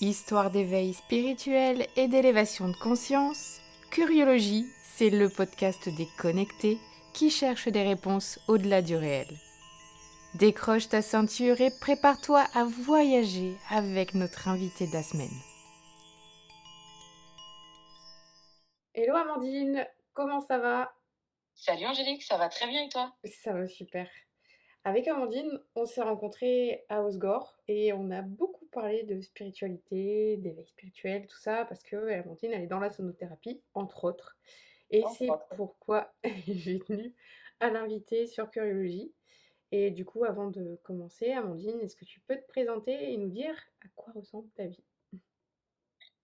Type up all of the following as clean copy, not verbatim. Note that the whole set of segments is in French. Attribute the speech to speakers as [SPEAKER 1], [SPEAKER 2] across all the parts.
[SPEAKER 1] Histoire d'éveil spirituel et d'élévation de conscience, Curiologie, c'est le podcast des connectés qui cherchent des réponses au-delà du réel. Décroche ta ceinture et prépare-toi à voyager avec notre invité de la semaine. Hello Amandine, comment ça va?
[SPEAKER 2] Salut Angélique, ça va très bien et toi?
[SPEAKER 1] Ça va super. Avec Amandine, on s'est rencontrés à Osgore et on a beaucoup parlé de spiritualité, d'éveil spirituel, tout ça, parce que Amandine, elle est dans la sonothérapie, entre autres. Et
[SPEAKER 2] Entre
[SPEAKER 1] c'est
[SPEAKER 2] autres.
[SPEAKER 1] pourquoi j'ai tenu à l'inviter sur Curiologie. Et du coup, avant de commencer, Amandine, est-ce que tu peux te présenter et nous dire à quoi ressemble ta vie?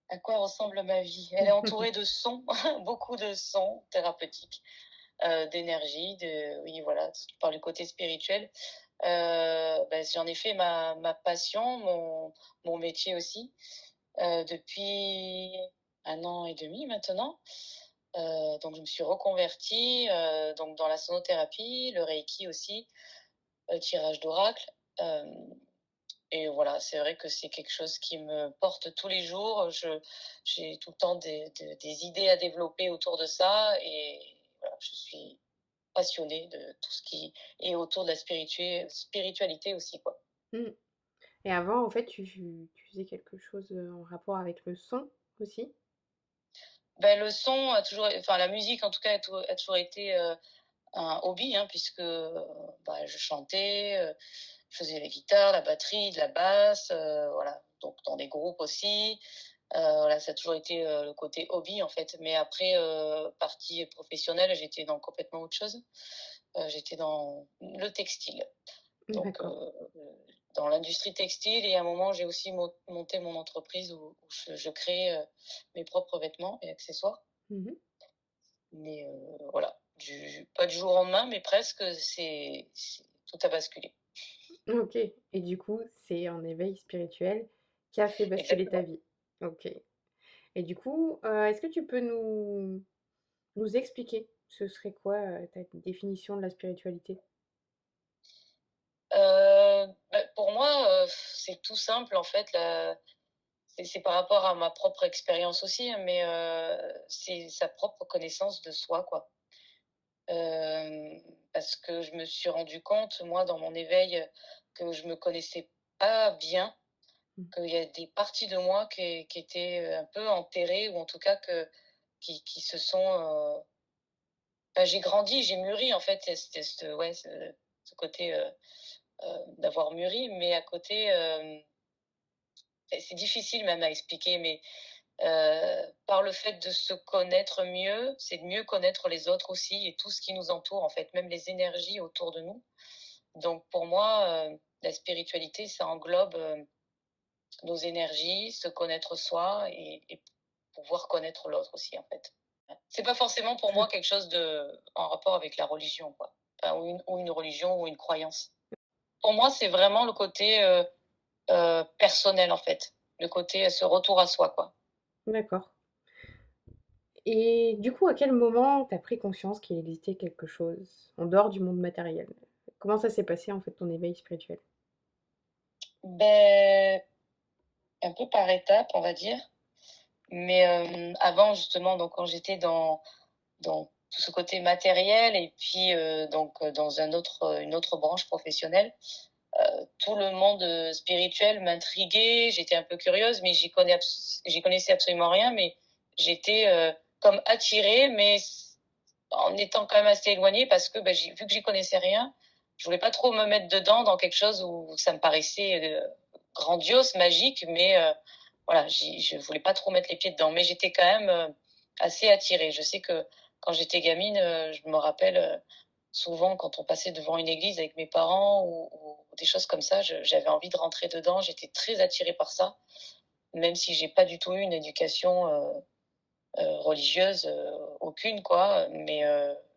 [SPEAKER 2] À quoi ressemble ma vie? Elle est entourée de sons, beaucoup de sons thérapeutiques, d'énergie, oui voilà, par le côté spirituel. J'en ai fait ma passion, mon métier aussi, depuis 1 an et demi maintenant. Donc je me suis reconvertie donc dans la sonothérapie, le reiki aussi, tirage d'oracle. Euh, Et voilà, c'est vrai que c'est quelque chose qui me porte tous les jours. J'ai tout le temps des idées à développer autour de ça et voilà, je suis passionnée de tout ce qui est autour de la spiritualité aussi, quoi.
[SPEAKER 1] Mm. Et avant, en fait, tu faisais quelque chose en rapport avec le son aussi?
[SPEAKER 2] Le son a toujours, enfin la musique en tout cas a toujours été un hobby, hein, puisque je chantais, je faisais la guitare, la batterie, de la basse, voilà, donc dans des groupes aussi. Voilà, ça a toujours été le côté hobby en fait. Mais après, partie professionnelle, j'étais dans complètement autre chose. J'étais dans le textile, donc
[SPEAKER 1] D'accord.
[SPEAKER 2] dans l'industrie textile. Et à un moment, j'ai aussi monté mon entreprise où je crée mes propres vêtements et accessoires.
[SPEAKER 1] Mhm.
[SPEAKER 2] Mais voilà, pas du jour au lendemain, mais presque, tout a basculé.
[SPEAKER 1] Ok. Et du coup, c'est un éveil spirituel qui a fait basculer ta
[SPEAKER 2] Exactement.
[SPEAKER 1] vie. Ok. Et du coup, est-ce que tu peux nous expliquer ce serait quoi ta définition de la spiritualité?
[SPEAKER 2] Pour moi, c'est tout simple en fait. C'est par rapport à ma propre expérience aussi, hein, mais c'est sa propre connaissance de soi, quoi. Parce que je me suis rendu compte, moi, dans mon éveil, que je me connaissais pas bien,
[SPEAKER 1] Mm.
[SPEAKER 2] qu'il y a des parties de moi qui étaient un peu enterrées, ou en tout cas qui se sont. J'ai grandi, j'ai mûri, en fait, c'était ouais, ce côté d'avoir mûri, mais à côté, c'est difficile même à expliquer, mais par le fait de se connaître mieux, c'est de mieux connaître les autres aussi et tout ce qui nous entoure, en fait, même les énergies autour de nous. Donc pour moi, la spiritualité, ça englobe nos énergies, se connaître soi et pouvoir connaître l'autre aussi, en fait. C'est pas forcément pour moi quelque chose en rapport avec la religion, quoi. Enfin, ou une religion ou une croyance. Pour moi, c'est vraiment le côté personnel, en fait. Le côté ce retour à soi, quoi.
[SPEAKER 1] D'accord. Et du coup, à quel moment tu as pris conscience qu'il existait quelque chose en dehors du monde matériel? Comment ça s'est passé en fait ton éveil spirituel?
[SPEAKER 2] Ben, un peu par étapes, on va dire. Mais avant, justement, donc quand j'étais dans tout ce côté matériel et puis dans une autre branche professionnelle, tout le monde spirituel m'intriguait. J'étais un peu curieuse, mais j'y connaissais absolument rien. Mais j'étais comme attirée, mais en étant quand même assez éloignée parce que vu que j'y connaissais rien, je voulais pas trop me mettre dedans dans quelque chose où ça me paraissait grandiose, magique, mais voilà, je voulais pas trop mettre les pieds dedans. Mais j'étais quand même assez attirée. Je sais que quand j'étais gamine, je me rappelle souvent quand on passait devant une église avec mes parents ou des choses comme ça, j'avais envie de rentrer dedans. J'étais très attirée par ça, même si j'ai pas du tout eu une éducation religieuse, aucune, quoi. Mais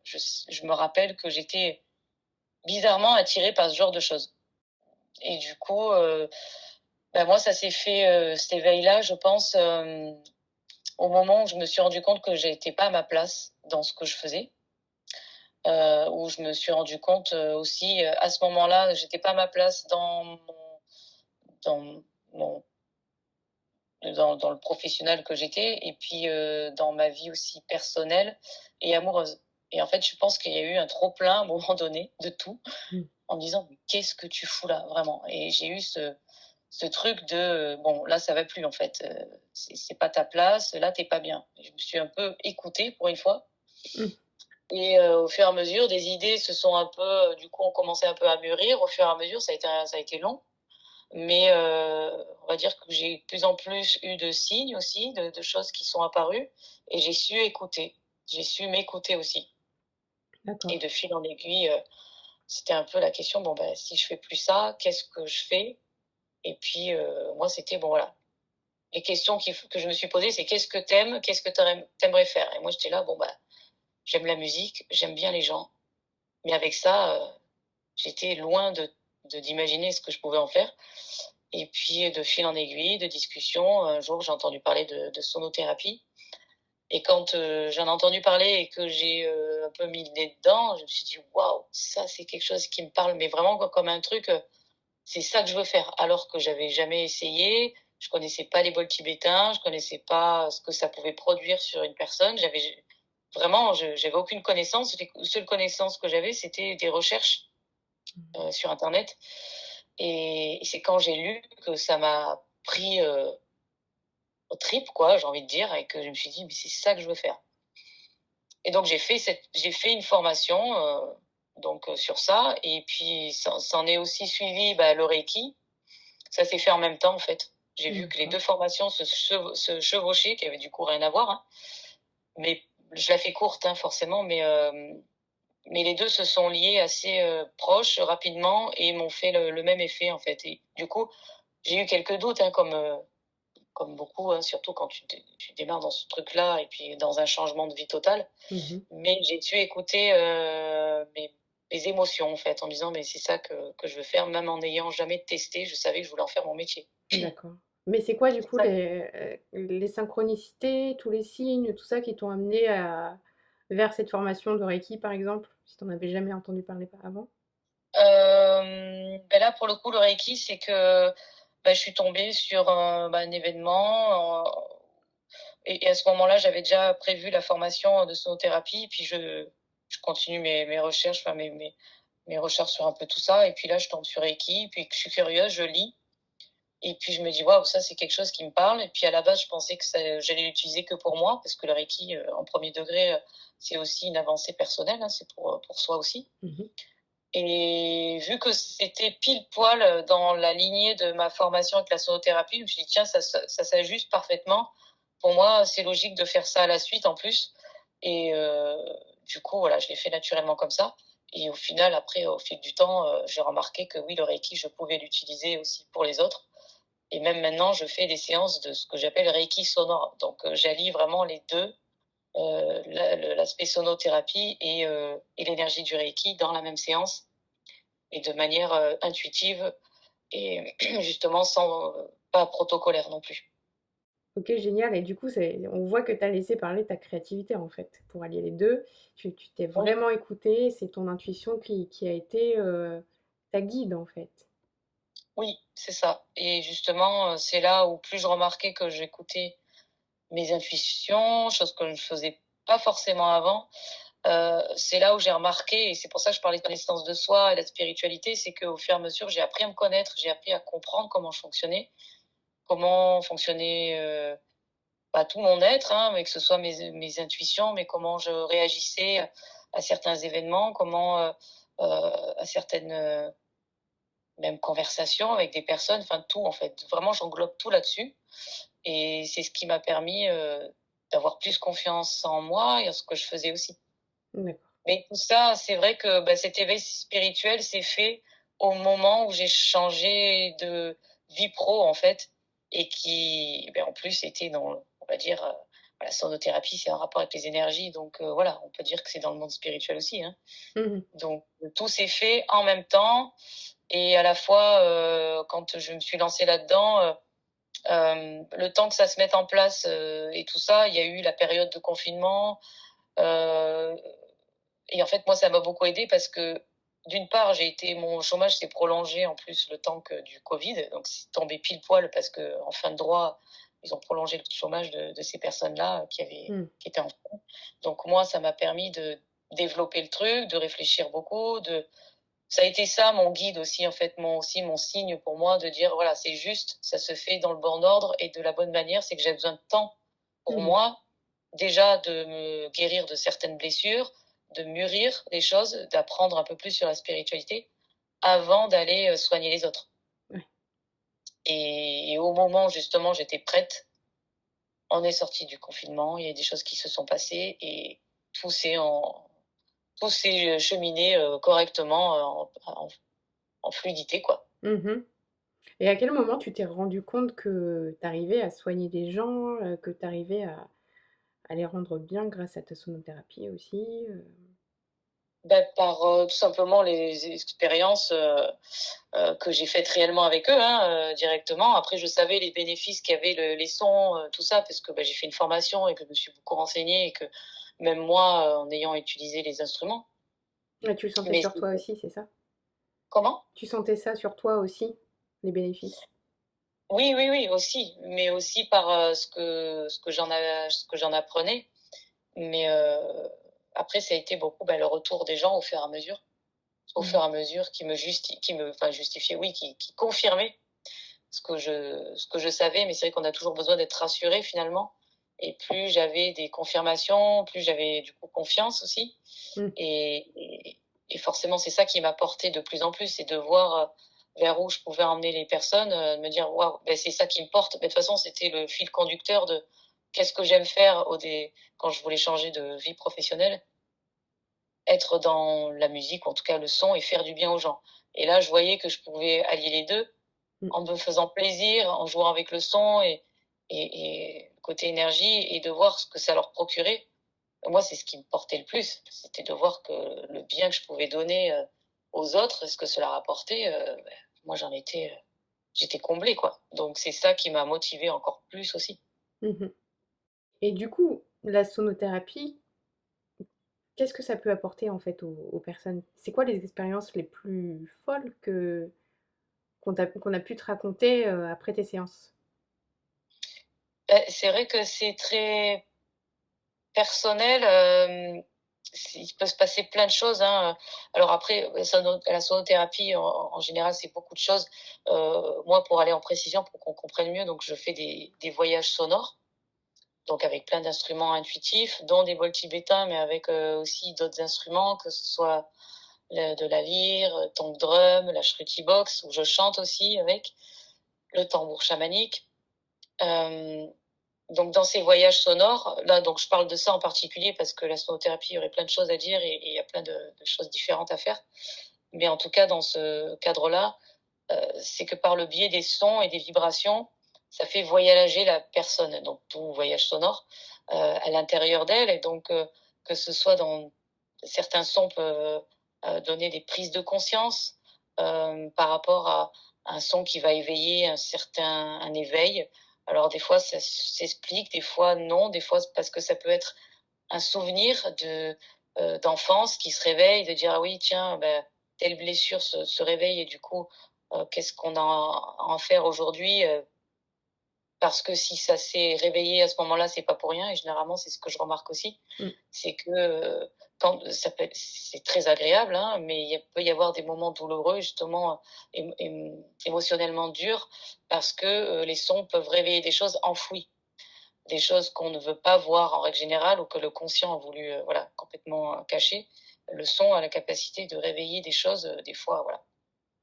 [SPEAKER 2] je me rappelle que j'étais bizarrement attirée par ce genre de choses. Et du coup, moi, ça s'est fait, cet éveil-là, je pense, au moment où je me suis rendu compte que j'étais pas à ma place dans ce que je faisais. Où je me suis rendu compte aussi, à ce moment-là, j'étais pas à ma place dans mon dans le professionnel que j'étais et puis dans ma vie aussi personnelle et amoureuse. Et en fait, je pense qu'il y a eu un trop-plein à un moment donné de tout,
[SPEAKER 3] Mmh.
[SPEAKER 2] en me disant: «Mais qu'est-ce que tu fous là?» vraiment. Et j'ai eu ce truc de, bon, là, ça va plus en fait, c'est pas ta place, là, t'es pas bien. Je me suis un peu écoutée pour une fois
[SPEAKER 3] Mmh.
[SPEAKER 2] et au fur et à mesure, des idées se sont un peu, du coup, ont commencé un peu à mûrir. Au fur et à mesure, ça a été long. Mais on va dire que j'ai de plus en plus eu de signes aussi, de choses qui sont apparues et j'ai su écouter. J'ai su m'écouter aussi et
[SPEAKER 3] D'accord.
[SPEAKER 2] de fil en aiguille, c'était un peu la question: «Bon, ben, si je fais plus ça, qu'est-ce que je fais?» Et puis, moi, c'était bon, voilà, les questions que je me suis posées, c'est: «Qu'est-ce que t'aimes? Qu'est-ce que t'aimerais faire?» Et moi, j'étais là: «Bon, bah, j'aime la musique, j'aime bien les gens». Mais avec ça, j'étais loin d'imaginer ce que je pouvais en faire. Et puis, de fil en aiguille, de discussion, un jour, j'ai entendu parler de sonothérapie. Et quand j'en ai entendu parler et que j'ai un peu mis le nez dedans, je me suis dit: «Waouh, ça, c'est quelque chose qui me parle, mais vraiment comme un truc, c'est ça que je veux faire». Alors que j'avais jamais essayé, je connaissais pas les bols tibétains, je connaissais pas ce que ça pouvait produire sur une personne. Vraiment, j'avais aucune connaissance. Les seules connaissances que j'avais, c'était des recherches sur internet. Et c'est quand j'ai lu que ça m'a pris aux tripes, quoi, j'ai envie de dire, et que je me suis dit: «Mais c'est ça que je veux faire». Et donc j'ai fait une formation sur ça, et puis s'en est aussi suivi, bah, le Reiki. Ça s'est fait en même temps, en fait. J'ai vu que les
[SPEAKER 3] D'accord.
[SPEAKER 2] 2 formations se chevauchaient, qui avaient du coup rien à voir, hein. Mais je la fais courte, hein, forcément, mais les 2 se sont liés assez proches, rapidement, et m'ont fait le même effet, en fait. Et du coup, j'ai eu quelques doutes, hein, comme beaucoup, hein, surtout quand tu démarres dans ce truc-là et puis dans un changement de vie total.
[SPEAKER 3] Mmh.
[SPEAKER 2] Mais j'ai su écouter mes émotions, en fait, en me disant: «Mais c'est ça que je veux faire», même en n'ayant jamais testé, je savais que je voulais en faire mon métier.
[SPEAKER 3] D'accord. Mais c'est quoi du
[SPEAKER 2] C'est
[SPEAKER 3] coup
[SPEAKER 2] ça.
[SPEAKER 3] les synchronicités, tous les signes, tout ça qui t'ont amené à vers cette formation de Reiki, par exemple? Si tu en avais jamais entendu parler par avant?
[SPEAKER 2] Là, pour le coup, le Reiki, c'est que, bah, je suis tombée sur un événement, et à ce moment-là, j'avais déjà prévu la formation de sonothérapie, puis je continue mes recherches, enfin mes recherches sur un peu tout ça, et puis là, je tombe sur Reiki, puis je suis curieuse, je lis, et puis je me dis: «Waouh, ça, c'est quelque chose qui me parle». Et puis à la base, je pensais que j'allais l'utiliser que pour moi, parce que le Reiki, en premier degré, c'est aussi une avancée personnelle, hein, c'est pour soi aussi.
[SPEAKER 3] Mmh.
[SPEAKER 2] Et vu que c'était pile poil dans la lignée de ma formation avec la sonothérapie, je me suis dit: «Tiens, ça s'ajuste parfaitement. Pour moi, c'est logique de faire ça à la suite, en plus». Et du coup, voilà, je l'ai fait naturellement comme ça. Et au final, après, au fil du temps, j'ai remarqué que oui, le Reiki, je pouvais l'utiliser aussi pour les autres. Et même maintenant, je fais des séances de ce que j'appelle Reiki sonore. Donc j'allie vraiment les 2, l'aspect sonothérapie et l'énergie du Reiki dans la même séance, et de manière intuitive, et justement sans pas protocolaire non plus.
[SPEAKER 3] OK, génial, et du coup, c'est on voit que tu as laissé parler ta créativité, en fait, pour allier les 2. Tu t'es
[SPEAKER 2] Oui,
[SPEAKER 3] vraiment écouté, c'est ton intuition qui a été, ta guide, en fait.
[SPEAKER 2] oui, c'est ça. Et justement, c'est là où plus je remarquais que j'écoutais mes intuitions, chose que je ne faisais pas forcément avant. C'est là où j'ai remarqué, et c'est pour ça que je parlais de connaissance de soi et de la spiritualité, c'est qu'au fur et à mesure, j'ai appris à me connaître, j'ai appris à comprendre comment fonctionnait pas tout mon être, hein, mais que ce soit mes intuitions, mais comment je réagissais à certains événements, à certaines même conversations avec des personnes, enfin tout, en fait. Vraiment, j'englobe tout là-dessus. Et c'est ce qui m'a permis d'avoir plus confiance en moi et en ce que je faisais aussi.
[SPEAKER 3] D'accord.
[SPEAKER 2] Mais tout ça, c'est vrai que bah, cet éveil spirituel s'est fait au moment où j'ai changé de vie pro, en fait, et qui, ben, en plus, était on va dire, la sonothérapie, c'est un rapport avec les énergies, donc voilà, on peut dire que c'est dans le monde spirituel aussi, hein.
[SPEAKER 3] Mmh.
[SPEAKER 2] Donc tout s'est fait en même temps, et à la fois, quand je me suis lancée là-dedans, le temps que ça se mette en place, et tout ça, il y a eu la période de confinement, heu et en fait, moi, ça m'a beaucoup aidée parce que, d'une part, mon chômage s'est prolongé en plus le temps que du Covid, donc c'est tombé pile poil parce que en fin de droit, ils ont prolongé le chômage de ces personnes-là
[SPEAKER 3] Mmh.
[SPEAKER 2] qui étaient en fond. Donc moi, ça m'a permis de développer le truc, de réfléchir beaucoup, ça a été ça mon guide aussi, en fait, mon signe pour moi de dire, voilà, c'est juste, ça se fait dans le bon ordre et de la bonne manière, c'est que j'ai besoin de temps pour
[SPEAKER 3] Mmh.
[SPEAKER 2] moi, déjà de me guérir de certaines blessures, de mûrir les choses, d'apprendre un peu plus sur la spiritualité avant d'aller soigner les autres.
[SPEAKER 3] Ouais.
[SPEAKER 2] Et au moment où justement j'étais prête, on est sorti du confinement, il y a des choses qui se sont passées et tout s'est en, tout s'est cheminé correctement en fluidité, quoi.
[SPEAKER 3] Mmh. Et à quel moment tu t'es rendu compte que tu arrivais à soigner des gens, que tu arrivais à les rendre bien grâce à ta sonothérapie aussi,
[SPEAKER 2] Bah, par, tout simplement les expériences, que j'ai faites réellement avec eux, hein, directement. Après je savais les bénéfices qu'avaient les sons, tout ça parce que, bah, j'ai fait une formation et que je me suis beaucoup renseignée et que même moi, en ayant utilisé les instruments.
[SPEAKER 3] Ouais, tu le sentais
[SPEAKER 2] Mais
[SPEAKER 3] sur toi aussi, c'est ça?
[SPEAKER 2] comment?
[SPEAKER 3] Tu sentais ça sur toi aussi, les bénéfices?
[SPEAKER 2] Oui, oui, oui, aussi, mais aussi par, ce que j'en apprenais. Mais, après ça a été beaucoup, bah, le retour des gens au
[SPEAKER 3] Mmh.
[SPEAKER 2] fur et à mesure qui me enfin justifiait, oui, qui confirmait ce que je savais, mais c'est vrai qu'on a toujours besoin d'être rassuré finalement. Et plus j'avais des confirmations, plus j'avais du coup confiance aussi.
[SPEAKER 3] Mmh.
[SPEAKER 2] Et forcément, c'est ça qui m'a porté de plus en plus, c'est de voir vers où je pouvais emmener les personnes, de me dire waouh, ben, c'est ça qui me porte. Mais de toute façon, c'était le fil conducteur de qu'est-ce que j'aime faire quand je voulais changer de vie professionnelle, être dans la musique, ou en tout cas le son, et faire du bien aux gens. Et là, je voyais que je pouvais allier les deux
[SPEAKER 3] Mmh.
[SPEAKER 2] en me faisant plaisir, en jouant avec le son et côté énergie, et de voir ce que ça leur procurait. Moi, c'est ce qui me portait le plus, c'était de voir que le bien que je pouvais donner aux autres, ce que cela rapportait, moi j'étais comblée, quoi. Donc c'est ça qui m'a motivée encore plus aussi.
[SPEAKER 3] Mmh. Et du coup, la sonothérapie, qu'est-ce que ça peut apporter en fait aux personnes? C'est quoi les expériences les plus folles que qu'on a pu te raconter, après tes séances?
[SPEAKER 2] C'est vrai que c'est très personnel, il peut se passer plein de choses, hein. Alors après, la sonothérapie en général, c'est beaucoup de choses. Moi, pour aller en précision, pour qu'on comprenne mieux, donc je fais des voyages sonores, donc avec plein d'instruments intuitifs, dont des bols tibétains, mais avec aussi d'autres instruments, que ce soit de la lyre, tank drum, la shruti box, où je chante aussi avec, le tambour chamanique. Euh, donc dans ces voyages sonores, là, donc je parle de ça en particulier parce que la sonothérapie, il y aurait plein de choses à dire et il y a plein de choses différentes à faire. Mais en tout cas, dans ce cadre-là, c'est que par le biais des sons et des vibrations, ça fait voyager la personne, donc tout voyage sonore, à l'intérieur d'elle. Et donc, que ce soit dans certains sons peuvent donner des prises de conscience par rapport à un son qui va éveiller un éveil. Alors des fois ça s'explique, des fois non, des fois c'est parce que ça peut être un souvenir d'enfance qui se réveille, de dire ah oui tiens ben, telle blessure se réveille et du coup qu'est-ce qu'on a à en faire aujourd'hui, parce que si ça s'est réveillé à ce moment-là, c'est pas pour rien. Et généralement, c'est ce que je remarque aussi,
[SPEAKER 3] Mmh.
[SPEAKER 2] c'est que c'est très agréable, hein, mais peut y avoir des moments douloureux, justement, émotionnellement durs, parce que les sons peuvent réveiller des choses enfouies, des choses qu'on ne veut pas voir en règle générale ou que le conscient a voulu, voilà, complètement cacher. Le son a la capacité de réveiller des choses, des fois, voilà,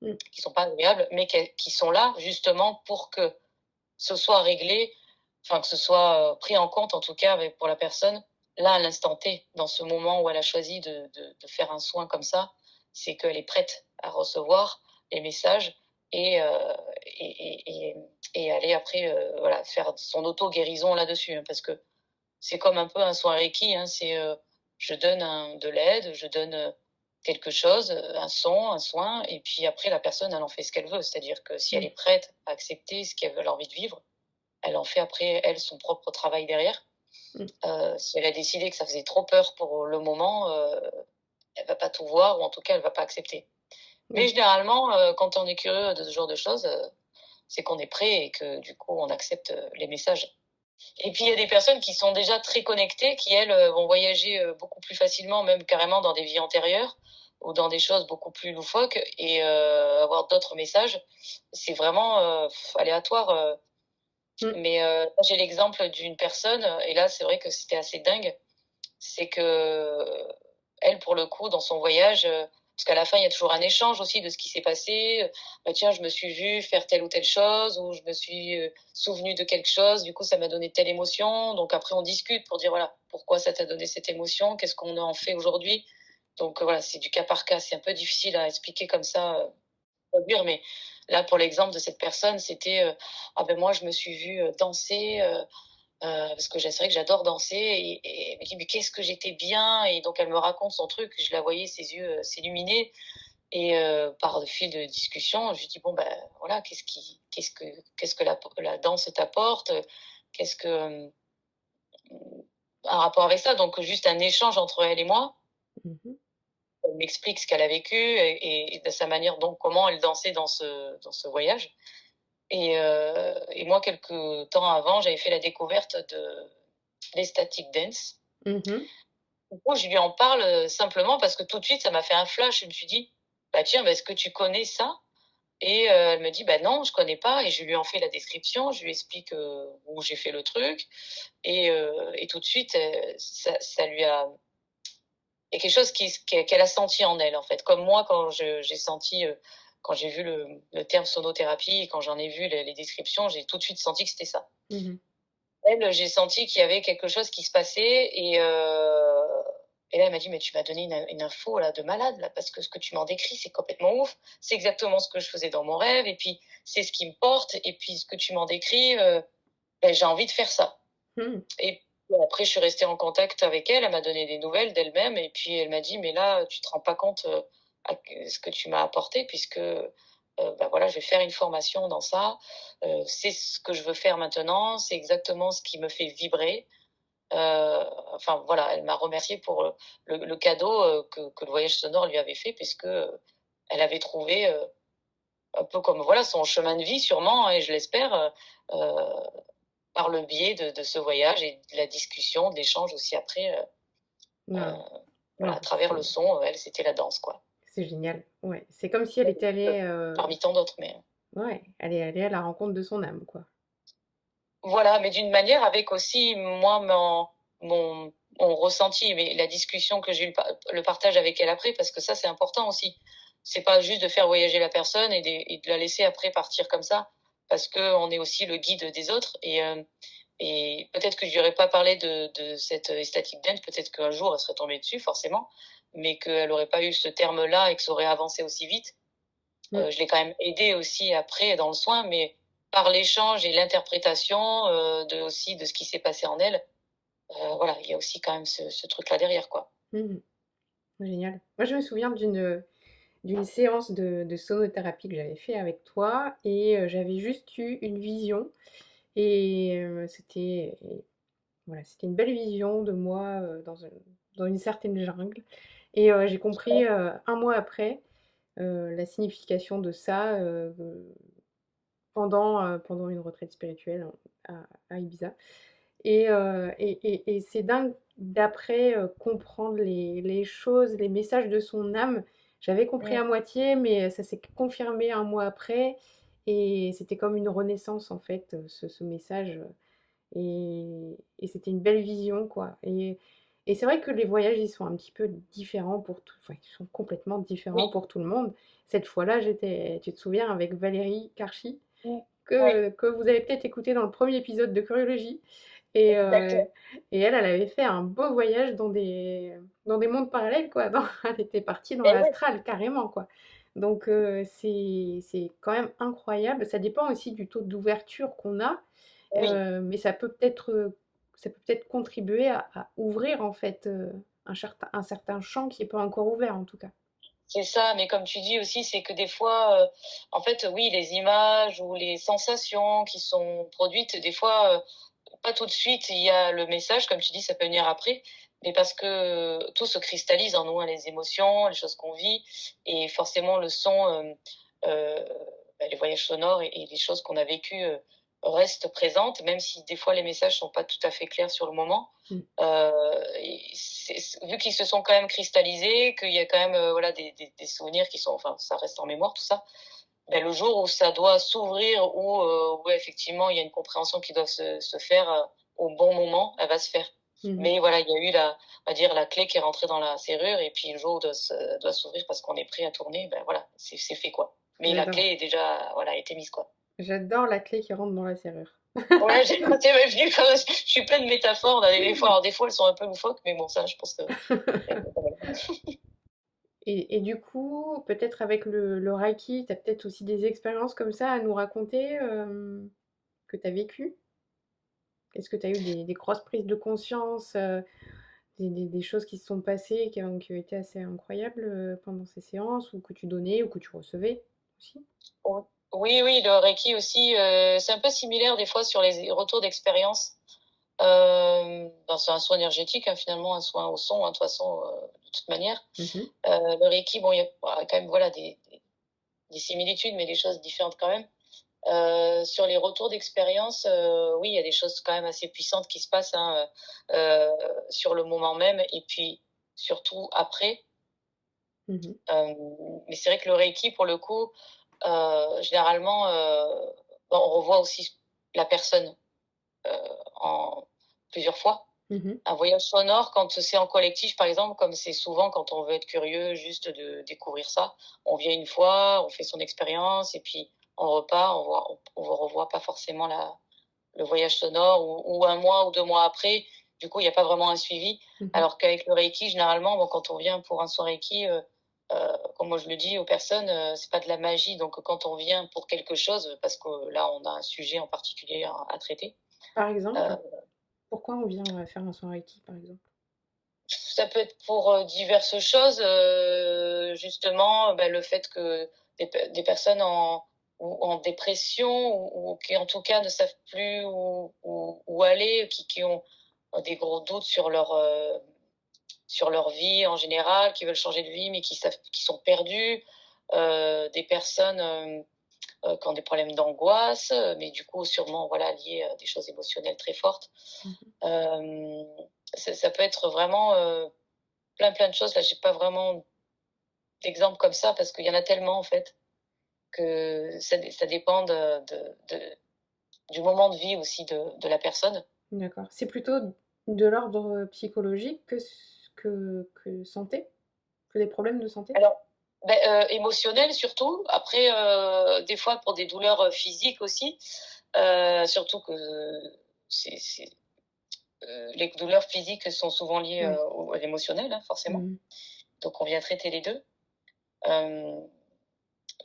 [SPEAKER 3] Mmh.
[SPEAKER 2] qui sont pas agréables, mais qui sont là justement pour que ce soit réglé, enfin que ce soit pris en compte en tout cas pour la personne, là à l'instant T, dans ce moment où elle a choisi de faire un soin comme ça, c'est qu'elle est prête à recevoir les messages et, et, et, et aller après voilà, faire son auto-guérison là-dessus, hein, parce que c'est comme un peu un soin Reiki, hein, c'est je donne de l'aide, je donne quelque chose, un son, un soin, et puis après la personne, elle en fait ce qu'elle veut. C'est-à-dire que si elle
[SPEAKER 3] Mmh.
[SPEAKER 2] est prête à accepter ce qu'elle a envie de vivre, elle en fait après, elle, son propre travail derrière.
[SPEAKER 3] Mmh.
[SPEAKER 2] Si elle a décidé que ça faisait trop peur pour le moment, elle va pas tout voir, ou en tout cas, elle va pas accepter. Mais
[SPEAKER 3] Oui.
[SPEAKER 2] généralement, quand on est curieux de ce genre de choses, c'est qu'on est prêt et que du coup on accepte les messages. Et puis il y a des personnes qui sont déjà très connectées, qui elles vont voyager beaucoup plus facilement, même carrément dans des vies antérieures ou dans des choses beaucoup plus loufoques et avoir d'autres messages. C'est vraiment aléatoire. Mais j'ai l'exemple d'une personne, et là c'est vrai que c'était assez dingue, c'est que elle, pour le coup, dans son voyage, parce qu'à la fin, il y a toujours un échange aussi de ce qui s'est passé. Bah, tiens, je me suis vue faire telle ou telle chose, ou je me suis souvenue de quelque chose, du coup, ça m'a donné telle émotion. Donc après, on discute pour dire, voilà, pourquoi ça t'a donné cette émotion, qu'est-ce qu'on en fait aujourd'hui. Donc voilà, c'est du cas par cas, c'est un peu difficile à expliquer comme ça, produire, mais là, pour l'exemple de cette personne, c'était, ah ben moi, je me suis vue danser. Parce que c'est vrai que j'adore danser et elle me dit: «Mais qu'est-ce que j'étais bien!» Et donc elle me raconte son truc, je la voyais ses yeux, s'illuminer et par le fil de discussion, je lui dis: «Bon, ben, voilà, qu'est-ce que la danse t'apporte? Qu'est-ce que, un rapport avec ça?» Donc juste un échange entre elle et moi.
[SPEAKER 3] Mmh.
[SPEAKER 2] Elle m'explique ce qu'elle a vécu et de sa manière donc comment elle dansait dans ce voyage et moi quelques temps avant, j'avais fait la découverte de l'ecstatic dance.
[SPEAKER 3] Mmh.
[SPEAKER 2] Du coup, je lui en parle, simplement parce que tout de suite, ça m'a fait un flash. Je me suis dit: «Bah, tiens, bah, est-ce que tu connais ça?» Et elle me dit: «Bah, non, je connais pas» et je lui en fais la description. Je lui explique, où j'ai fait le truc et tout de suite, ça lui a il y a quelque chose qu'elle a senti en elle, en fait. Comme moi, quand j'ai senti, quand j'ai vu le terme sonothérapie et quand j'en ai vu les descriptions, j'ai tout de suite senti que c'était ça.
[SPEAKER 3] Mmh.
[SPEAKER 2] Elle, j'ai senti qu'il y avait quelque chose qui se passait et là, elle m'a dit: «Mais tu m'as donné une info là de malade là, parce que ce que tu m'en décris, c'est complètement ouf. C'est exactement ce que je faisais dans mon rêve et puis c'est ce qui me porte et puis ce que tu m'en décris, beh, j'ai envie de faire ça»
[SPEAKER 3] Mmh.
[SPEAKER 2] et puis après je suis restée en contact avec elle. Elle m'a donné des nouvelles d'elle-même et puis elle m'a dit: «Mais là, tu te rends pas compte, à que ce que tu m'as apporté puisque, bah, voilà, je vais faire une formation dans ça. C'est ce que je veux faire maintenant, c'est exactement ce qui me fait vibrer». Enfin voilà, elle m'a remercié pour le cadeau que le voyage sonore lui avait fait, puisque elle avait trouvé un peu comme voilà son chemin de vie sûrement, et je l'espère, par le biais de ce voyage et de la discussion, de l'échange aussi après,
[SPEAKER 3] Waouh!
[SPEAKER 2] voilà,
[SPEAKER 3] Waouh,
[SPEAKER 2] à travers le son, elle c'était la danse quoi.
[SPEAKER 3] c'est génial. Ouais, c'est comme si elle était allée,
[SPEAKER 2] Parmi tant d'autres, mais
[SPEAKER 3] ouais, elle est allée à la rencontre de son âme, quoi.
[SPEAKER 2] voilà, mais d'une manière avec aussi moi mon ressenti, mais la discussion que j'ai eu, le partage avec elle après, parce que ça c'est important aussi. C'est pas juste de faire voyager la personne et de la laisser après partir comme ça, parce qu'on est aussi le guide des autres et peut-être que je lui aurais pas parlé de cette ecstatic dance, peut-être qu'un jour elle serait tombée dessus forcément, mais qu'elle aurait pas eu ce terme-là et que ça aurait avancé aussi vite.
[SPEAKER 3] Mmh.
[SPEAKER 2] Je l'ai quand même aidée aussi après dans le soin, mais par l'échange et l'interprétation, aussi de ce qui s'est passé en elle, voilà, il y a aussi quand même ce truc-là derrière, quoi.
[SPEAKER 3] Mmh. Génial. Moi, je me souviens d'une séance de sonothérapie que j'avais fait avec toi et j'avais juste eu une vision et voilà, c'était une belle vision de moi, dans une certaine jungle et j'ai compris, 1 mois après, la signification de ça, pendant une retraite spirituelle à Ibiza et c'est dingue d'après, comprendre les choses, les messages de son âme. J'avais compris
[SPEAKER 2] Mmh.
[SPEAKER 3] à moitié, mais ça s'est confirmé 1 mois après et c'était comme une renaissance en fait, ce message, et c'était une belle vision quoi et c'est vrai que les voyages, ils sont un petit peu différents pour tout enfin, ils sont complètement différents
[SPEAKER 2] Oui,
[SPEAKER 3] pour tout le monde. Cette fois-là, j'étais tu te souviens avec Valérie Karchi
[SPEAKER 2] mmh, oui,
[SPEAKER 3] que vous avez peut-être écouté dans le premier épisode de Curiologie et
[SPEAKER 2] exactement.
[SPEAKER 3] elle avait fait un beau voyage dans des mondes parallèles, quoi. Dans elle était partie dans
[SPEAKER 2] Et ouais,
[SPEAKER 3] l'astral carrément, quoi. Donc c'est quand même incroyable. Ça dépend aussi du taux d'ouverture qu'on a,
[SPEAKER 2] oui,
[SPEAKER 3] mais ça peut peut-être contribuer à ouvrir, en fait, un certain champ qui est pas encore ouvert, en tout cas.
[SPEAKER 2] c'est ça, mais comme tu dis aussi, c'est que des fois, en fait, oui, les images ou les sensations qui sont produites, des fois, pas tout de suite, il y a le message, comme tu dis, ça peut venir après, mais parce que tout se cristallise en nous, hein, les émotions, les choses qu'on vit et forcément le son, heu les voyages sonores et les choses qu'on a vécues restent présentes, même si des fois les messages sont pas tout à fait clairs sur le moment.
[SPEAKER 3] Mmh.
[SPEAKER 2] Vu qu'ils se sont quand même cristallisés, qu'il y a quand même voilà des souvenirs qui sont, enfin, ça reste en mémoire tout ça. Ben, le jour où ça doit s'ouvrir, où effectivement il y a une compréhension qui doit se faire au bon moment, elle va se faire.
[SPEAKER 3] Mmh.
[SPEAKER 2] Mais voilà, il y a eu on va dire la clé qui est rentrée dans la serrure, et puis le jour où doit s'ouvrir parce qu'on est prêt à tourner, ben voilà, c'est fait quoi. Mais la
[SPEAKER 3] J'adore.
[SPEAKER 2] clé est déjà, voilà, été mise quoi.
[SPEAKER 3] J'adore la clé qui rentre dans la serrure.
[SPEAKER 2] Ouais, c'est même venu comme je suis pleine de métaphores là, des fois. Alors des fois elles sont un peu loufoques, mais bon ça, je pense que
[SPEAKER 3] Et du coup, peut-être avec le Reiki, tu as peut-être aussi des expériences comme ça à nous raconter, que tu as vécues? Est-ce que tu as eu des grosses prises de conscience, des choses qui se sont passées qui ont été assez incroyables, pendant ces séances ou que tu donnais ou que tu recevais aussi?
[SPEAKER 2] oui, oui, le Reiki aussi, c'est un peu similaire des fois sur les retours d'expérience. Ben, c'est un soin énergétique, hein, finalement, un soin au son, hein, de toute façon, de toute manière.
[SPEAKER 3] Mmh.
[SPEAKER 2] Le Reiki, bon, il y a quand même voilà des similitudes, mais des choses différentes quand même. Sur les retours d'expérience, oui, il y a des choses quand même assez puissantes qui se passent, hein, sur le moment même, et puis surtout après.
[SPEAKER 3] Mmh.
[SPEAKER 2] Mais c'est vrai que le Reiki, pour le coup, généralement, bon, on revoit aussi la personne en plusieurs fois.
[SPEAKER 3] Mmh.
[SPEAKER 2] Un voyage sonore, quand c'est en collectif, par exemple, comme c'est souvent quand on veut être curieux juste de découvrir ça, on vient une fois, on fait son expérience, et puis on repart, on revoit pas forcément le voyage sonore, ou un mois ou 2 mois après. Du coup, il n'y a pas vraiment un suivi.
[SPEAKER 3] Mmh.
[SPEAKER 2] Alors qu'avec le Reiki, généralement, bon, quand on vient pour un soin Reiki, comme moi je le dis aux personnes, c'est pas de la magie. Donc quand on vient pour quelque chose, parce que là, on a un sujet en particulier à traiter,
[SPEAKER 3] Par
[SPEAKER 2] euh,
[SPEAKER 3] exemple? Pourquoi on vient, faire un soin Reiki, par exemple?
[SPEAKER 2] ça peut être pour diverses choses, justement, bah, le fait que des personnes en dépression, ou qui en tout cas ne savent plus où aller, qui ont des gros doutes sur leur vie en général, qui veulent changer de vie mais qui sont perdus, des personnes qui ont des problèmes d'angoisse, mais du coup sûrement voilà liés à des choses émotionnelles très fortes.
[SPEAKER 3] Mmh.
[SPEAKER 2] Euh, ça peut être vraiment plein de choses. Là, j'ai pas vraiment d'exemples comme ça parce qu'il y en a tellement en fait que ça dépend du moment de vie aussi de la personne.
[SPEAKER 3] D'accord. C'est plutôt de l'ordre, psychologique que santé? Que des problèmes de santé?
[SPEAKER 2] Alors, ben, émotionnel surtout. Après, des fois pour des douleurs physiques aussi. Surtout que c'est, les douleurs physiques sont souvent liées
[SPEAKER 3] Ouais.
[SPEAKER 2] à l'émotionnel, hein, forcément.
[SPEAKER 3] Mmh.
[SPEAKER 2] Donc on vient traiter les deux. Euh,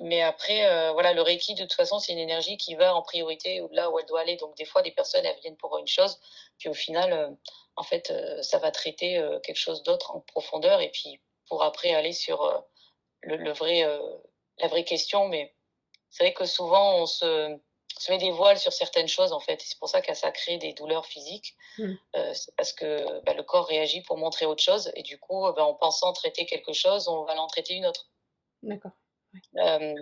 [SPEAKER 2] Mais après, voilà, le Reiki, de toute façon, c'est une énergie qui va en priorité là où elle doit aller. Donc, des fois, des personnes, elles viennent pour une chose, puis au final, en fait, ça va traiter quelque chose d'autre en profondeur, et puis pour après aller sur le vrai, la vraie question. Mais c'est vrai que souvent, se met des voiles sur certaines choses, en fait. Et c'est pour ça que ça crée des douleurs physiques.
[SPEAKER 3] Mmh.
[SPEAKER 2] C'est parce que bah, le corps réagit pour montrer autre chose. Et du coup, bah, en pensant traiter quelque chose, on va l'en traiter une autre.
[SPEAKER 3] D'accord. Ouais.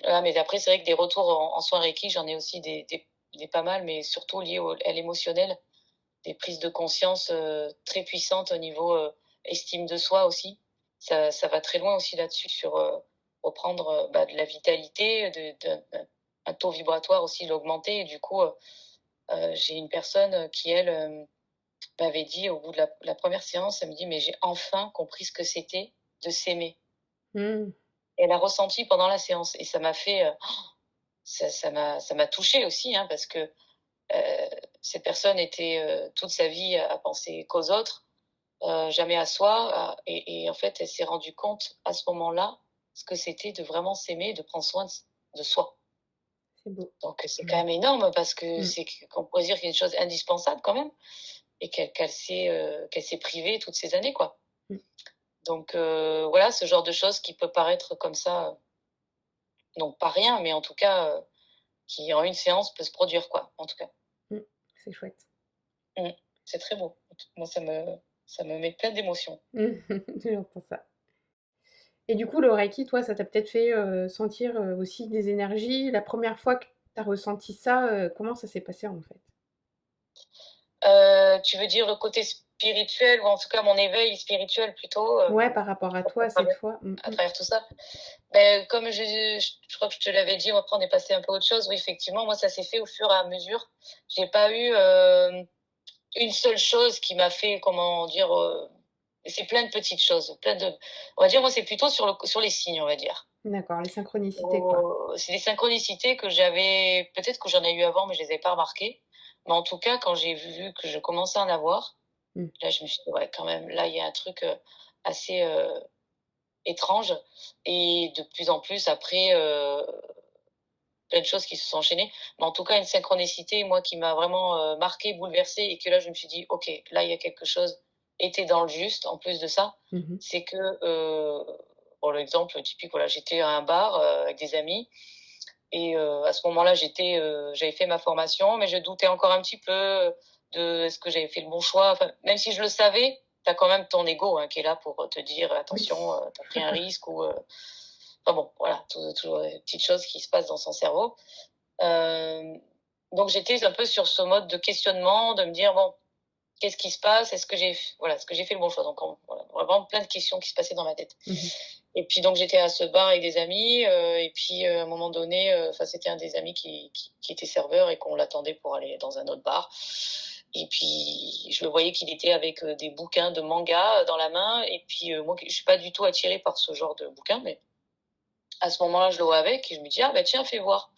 [SPEAKER 2] Voilà, mais après, c'est vrai que des retours en soins Reiki, j'en ai aussi des pas mal, mais surtout liés à l'émotionnel, des prises de conscience très puissantes au niveau estime de soi aussi. Ça va très loin aussi là-dessus, sur reprendre bah, de la vitalité, un taux vibratoire aussi, l'augmenter. Et du coup, j'ai une personne qui, elle, m'avait dit au bout de la première séance, elle me dit, mais j'ai enfin compris ce que c'était de s'aimer.
[SPEAKER 3] Mmh.
[SPEAKER 2] Elle a ressenti pendant la séance, et ça m'a fait ça m'a touchée aussi, hein, parce que cette personne était toute sa vie à penser qu'aux autres, jamais à soi, et en fait, elle s'est rendue compte à ce moment-là ce que c'était de vraiment s'aimer, de prendre soin de soi.
[SPEAKER 3] C'est beau.
[SPEAKER 2] Donc c'est quand
[SPEAKER 3] Mmh.
[SPEAKER 2] même énorme, parce que
[SPEAKER 3] Mmh.
[SPEAKER 2] c'est qu'on pourrait dire qu'il y a une chose indispensable quand même, et qu'elle s'est privée toutes ces années, quoi.
[SPEAKER 3] Mmh.
[SPEAKER 2] Donc voilà, ce genre de choses qui peut paraître comme ça, donc pas rien, mais en tout cas, qui en une séance peut se produire, quoi, en tout cas.
[SPEAKER 3] Mmh. C'est chouette.
[SPEAKER 2] Mmh. C'est très beau. Moi, ça me met plein d'émotions.
[SPEAKER 3] Mmh. J'entends ça. Et du coup, le Reiki, toi, ça t'a peut-être fait sentir aussi des énergies. La première fois que tu as ressenti ça, comment ça s'est passé en fait?
[SPEAKER 2] Tu veux dire le côté spirituel ou en tout cas mon éveil spirituel plutôt,
[SPEAKER 3] Ouais, par rapport à
[SPEAKER 2] à
[SPEAKER 3] toi cette
[SPEAKER 2] travers
[SPEAKER 3] fois.
[SPEAKER 2] à travers tout ça? Ben comme je crois que je te l'avais dit, après on est passé un peu à autre chose. Oui, effectivement, moi ça s'est fait au fur et à mesure. J'ai pas eu, une seule chose qui m'a fait, comment dire, c'est plein de petites choses, plein de on va dire, moi c'est plutôt sur les signes, on va dire.
[SPEAKER 3] D'accord, les synchronicités quoi.
[SPEAKER 2] C'est des synchronicités que j'avais peut-être que j'en ai eu avant, mais je les avais pas remarquées. Mais en tout cas, quand j'ai vu que je commençais à en avoir,
[SPEAKER 3] Mmh.
[SPEAKER 2] là, je me suis dit: «Ouais, quand même, là, il y a un truc, assez, étrange» et de plus en plus après, plein de choses qui se sont enchaînées. Mais en tout cas, une synchronicité, moi, qui m'a vraiment, marquée, bouleversée et que là, je me suis dit: «OK, là, il y a quelque chose et tu dans le juste» en plus de ça.
[SPEAKER 3] Mmh.
[SPEAKER 2] C'est que, bon, l'exemple typique, voilà, j'étais à un bar, avec des amis et à ce moment-là, j'avais fait ma formation, mais je doutais encore un petit peu de est-ce que j'avais fait le bon choix. Enfin, même si je le savais, tu as quand même ton ego, hein, qui est là pour te dire
[SPEAKER 3] Oui.
[SPEAKER 2] attention, tu as pris un risque ou enfin bon, voilà, toujours des petites choses qui se passent dans son cerveau. Euh, donc j'étais un peu sur ce mode de questionnement, de me dire bon, qu'est-ce qui se passe? Est-ce que j'ai fait le bon choix? Donc voilà, vraiment plein de questions qui se passaient dans ma tête.
[SPEAKER 3] Mmh.
[SPEAKER 2] Et puis donc j'étais à ce bar avec des amis, et puis à un moment donné, enfin c'était un des amis qui était serveur et qu'on l'attendait pour aller dans un autre bar. Et puis je le voyais qu'il était avec des bouquins de manga dans la main. Et puis moi, je suis pas du tout attirée par ce genre de bouquins, mais à ce moment-là, je le vois avec et je me dis ah bah tiens, fais voir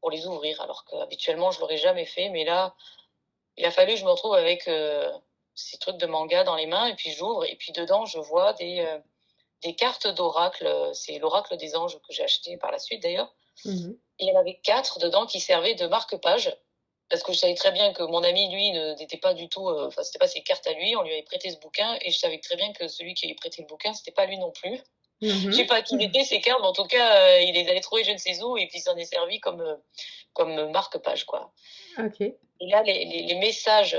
[SPEAKER 2] pour les ouvrir. Alors qu'habituellement je l'aurais jamais fait, mais là il a fallu que je me retrouve avec ces trucs de manga dans les mains et puis j'ouvre et puis dedans je vois des cartes d'oracle. C'est l'oracle des anges que j'ai acheté par la suite d'ailleurs.
[SPEAKER 3] Mmh.
[SPEAKER 2] Et il y en avait 4 dedans qui servaient de marque-page. Parce que je savais très bien que mon ami, lui, n'était pas du tout. Enfin, c'était pas ses cartes à lui. On lui avait prêté ce bouquin. Et je savais très bien que celui qui avait prêté le bouquin, c'était pas lui non plus. Je sais
[SPEAKER 3] Mmh.
[SPEAKER 2] pas à qui il était, ces cartes, mais en tout cas, il les avait trouvées je ne sais où. Et puis, il s'en est servi comme marque-page, quoi.
[SPEAKER 3] OK.
[SPEAKER 2] Et là, les messages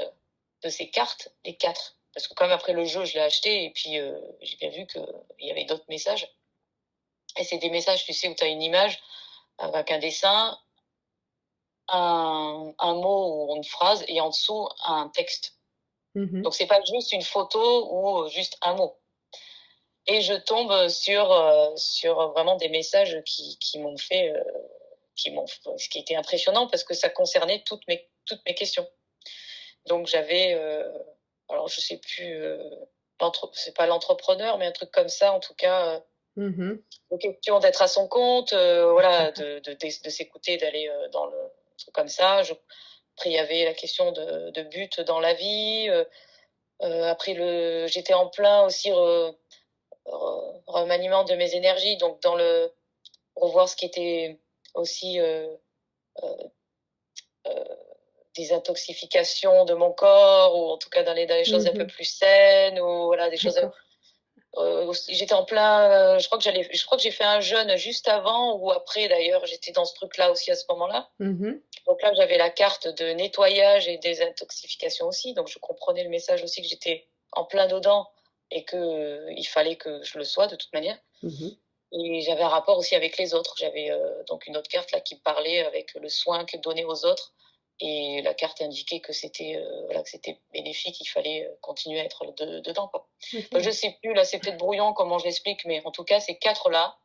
[SPEAKER 2] de ces cartes, les 4. Parce que, comme après le jeu, je l'ai acheté. Et puis, j'ai bien vu qu'il y avait d'autres messages. Et c'est des messages, tu sais, où tu as une image avec un dessin, un mot ou une phrase et en dessous un texte.
[SPEAKER 3] Mmh.
[SPEAKER 2] Donc c'est pas juste une photo ou juste un mot. Et je tombe sur vraiment des messages qui m'ont fait, ce qui était impressionnant parce que ça concernait toutes mes questions. Donc j'avais, alors je sais plus, c'est pas l'entrepreneur, mais un truc comme ça en tout cas.
[SPEAKER 3] Mmh.
[SPEAKER 2] Une question d'être à son compte, voilà,
[SPEAKER 3] D'accord.
[SPEAKER 2] de s'écouter, d'aller dans le truc comme ça. Après, il y avait la question de but dans la vie. Après, j'étais en plein aussi remaniement de mes énergies, donc dans le revoir ce qui était aussi euh, des intoxications de mon corps, ou en tout cas dans les choses un peu
[SPEAKER 3] Mmh.
[SPEAKER 2] plus saines, ou voilà, des choses.
[SPEAKER 3] D'accord.
[SPEAKER 2] J'étais en plein. Je crois que j'ai fait un jeûne juste avant ou après d'ailleurs. J'étais dans ce truc-là aussi à ce moment-là.
[SPEAKER 3] Mmh.
[SPEAKER 2] Donc là, j'avais la carte de nettoyage et désintoxication aussi. Donc je comprenais le message aussi que j'étais en plein dedans et que il fallait que je le sois de toute manière.
[SPEAKER 3] Mmh.
[SPEAKER 2] Et j'avais un rapport aussi avec les autres. J'avais donc une autre carte là qui parlait avec le soin que donner aux autres. Et la carte indiquait que c'était voilà, que c'était bénéfique, il fallait continuer à être dedans, quoi.
[SPEAKER 3] OK.
[SPEAKER 2] Je sais plus, là c'est peut-être brouillon comment je l'explique, mais en tout cas ces quatre-là,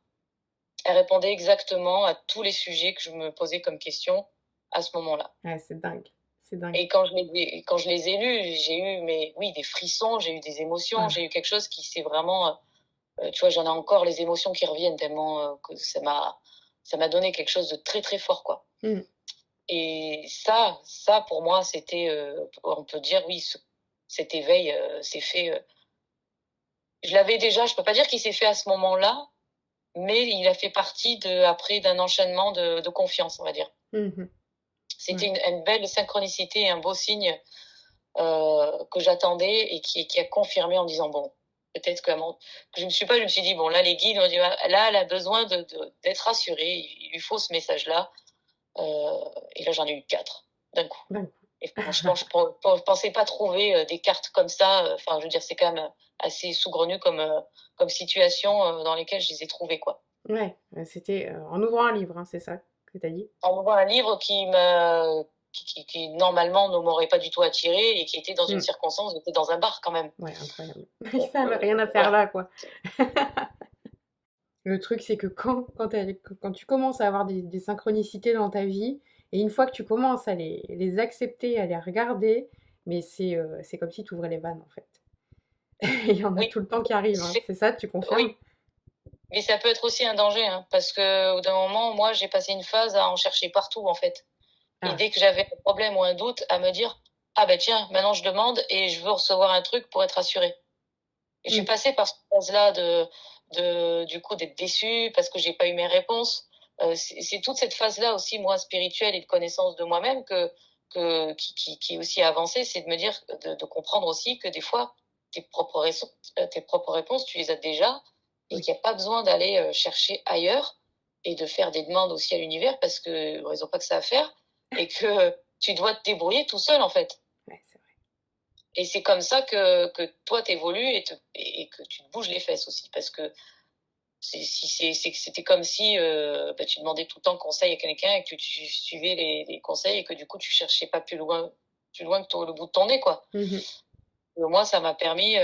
[SPEAKER 2] elles répondaient exactement à tous les sujets que je me posais comme question à ce moment-là.
[SPEAKER 3] Ah, c'est dingue. C'est dingue.
[SPEAKER 2] Et quand je les ai lus, j'ai eu oui, des frissons, j'ai eu des émotions,
[SPEAKER 3] Ah.
[SPEAKER 2] j'ai eu quelque chose qui s'est vraiment, tu vois, j'en ai encore les émotions qui reviennent tellement que ça m'a donné quelque chose de très très fort, quoi.
[SPEAKER 3] Mmh.
[SPEAKER 2] Et ça pour moi, c'était, on peut dire, oui, cet éveil s'est fait. Je l'avais déjà, je peux pas dire qu'il s'est fait à ce moment-là, mais il a fait partie après d'un enchaînement de confiance, on va dire.
[SPEAKER 3] Mmh.
[SPEAKER 2] C'était
[SPEAKER 3] Ouais.
[SPEAKER 2] une belle synchronicité et un beau signe que j'attendais et qui a confirmé en disant bon, peut-être que je me suis dit bon là les guides ont dit ah, là elle a besoin d'être rassurée, il lui faut ce message-là. Et là j'en ai eu 4 d'un coup.
[SPEAKER 3] Dingue.
[SPEAKER 2] Et franchement je pensais pas trouver des cartes comme ça. Enfin je veux dire c'est quand même assez saugrenues comme situation dans lesquelles je les ai trouvées, quoi.
[SPEAKER 3] Ouais, c'était en ouvrant un livre, hein, c'est ça que tu as dit?
[SPEAKER 2] En ouvrant un livre qui normalement ne m'aurait pas du tout attiré et qui était dans une
[SPEAKER 3] Mmh.
[SPEAKER 2] circonstance, j'étais dans un bar quand même.
[SPEAKER 3] Ouais, incroyable.
[SPEAKER 2] Donc,
[SPEAKER 3] Ça avait rien à faire
[SPEAKER 2] voilà.
[SPEAKER 3] là, quoi. Le truc, c'est que quand tu commences à avoir des synchronicités dans ta vie, et une fois que tu commences à les accepter, à les regarder, mais c'est comme si tu ouvrais les vannes, en fait. Il y en a
[SPEAKER 2] Oui,
[SPEAKER 3] tout le temps qui arrivent, hein. C'est ça, tu confirmes?
[SPEAKER 2] oui, mais ça peut être aussi un danger, hein, parce que au bout d'un moment, moi, j'ai passé une phase à en chercher partout, en fait. Et
[SPEAKER 3] Ah,
[SPEAKER 2] dès que j'avais un problème ou un doute, à me dire, ah ben tiens, maintenant je demande et je veux recevoir un truc pour être assurée. Et je suis
[SPEAKER 3] mmh,
[SPEAKER 2] passée par cette phase-là du coup, d'être déçue parce que j'ai pas eu mes réponses. C'est toute cette phase-là aussi, moi, spirituelle et de connaissance de moi-même qui est aussi avancée, c'est de me dire, de comprendre aussi que des fois, tes propres réponses, tu les as déjà et
[SPEAKER 3] oui,
[SPEAKER 2] qu'il n'y a pas besoin d'aller chercher ailleurs et de faire des demandes aussi à l'univers parce que ils ont pas que ça à faire et que tu dois te débrouiller tout seul, en fait.
[SPEAKER 3] ouais, c'est vrai.
[SPEAKER 2] Et c'est comme ça que toi, t'évolues et que tu te bouges les fesses aussi. Parce que c'est que c'était comme si tu demandais tout le temps conseil à quelqu'un et que tu suivais les conseils et que du coup, tu cherchais pas plus loin que le bout de ton nez, quoi.
[SPEAKER 3] Mmh.
[SPEAKER 2] Moi, ça m'a permis,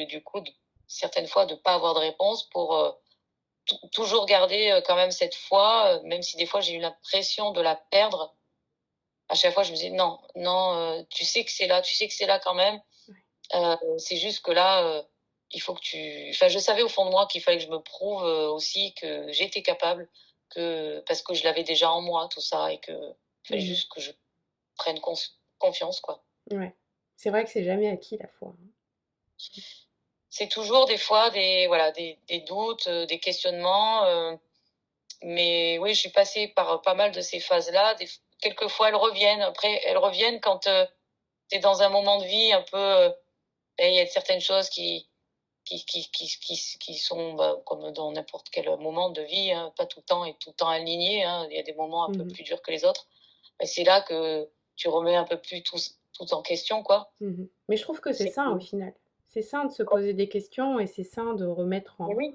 [SPEAKER 2] du coup, certaines fois, de pas avoir de réponse pour toujours garder quand même cette foi, même si des fois, j'ai eu l'impression de la perdre. À chaque fois, je me disais, non, non, tu sais que c'est là, tu sais que c'est là quand même. C'est juste que là, il faut que tu enfin, je savais au fond de moi qu'il fallait que je me prouve, aussi que j'étais capable, que parce que je l'avais déjà en moi tout ça et que il fallait
[SPEAKER 3] Mmh.
[SPEAKER 2] juste que je prenne confiance, quoi.
[SPEAKER 3] Ouais. C'est vrai que c'est jamais acquis la foi, hein.
[SPEAKER 2] C'est toujours des fois des doutes, des questionnements, mais oui, je suis passée par pas mal de ces phases-là. Quelquefois, elles reviennent. Après, elles reviennent quand, tu es dans un moment de vie un peu, et il y a certaines choses qui sont comme dans n'importe quel moment de vie, hein, pas tout le temps aligné. Hein. Il y a des moments un peu
[SPEAKER 3] Mmh.
[SPEAKER 2] plus durs que les autres. Et c'est là que tu remets un peu plus tout en question, quoi.
[SPEAKER 3] Mmh. Mais je trouve que c'est
[SPEAKER 2] C'est
[SPEAKER 3] sain au
[SPEAKER 2] que-
[SPEAKER 3] final. C'est sain de se poser des questions et c'est sain de
[SPEAKER 2] Mais oui,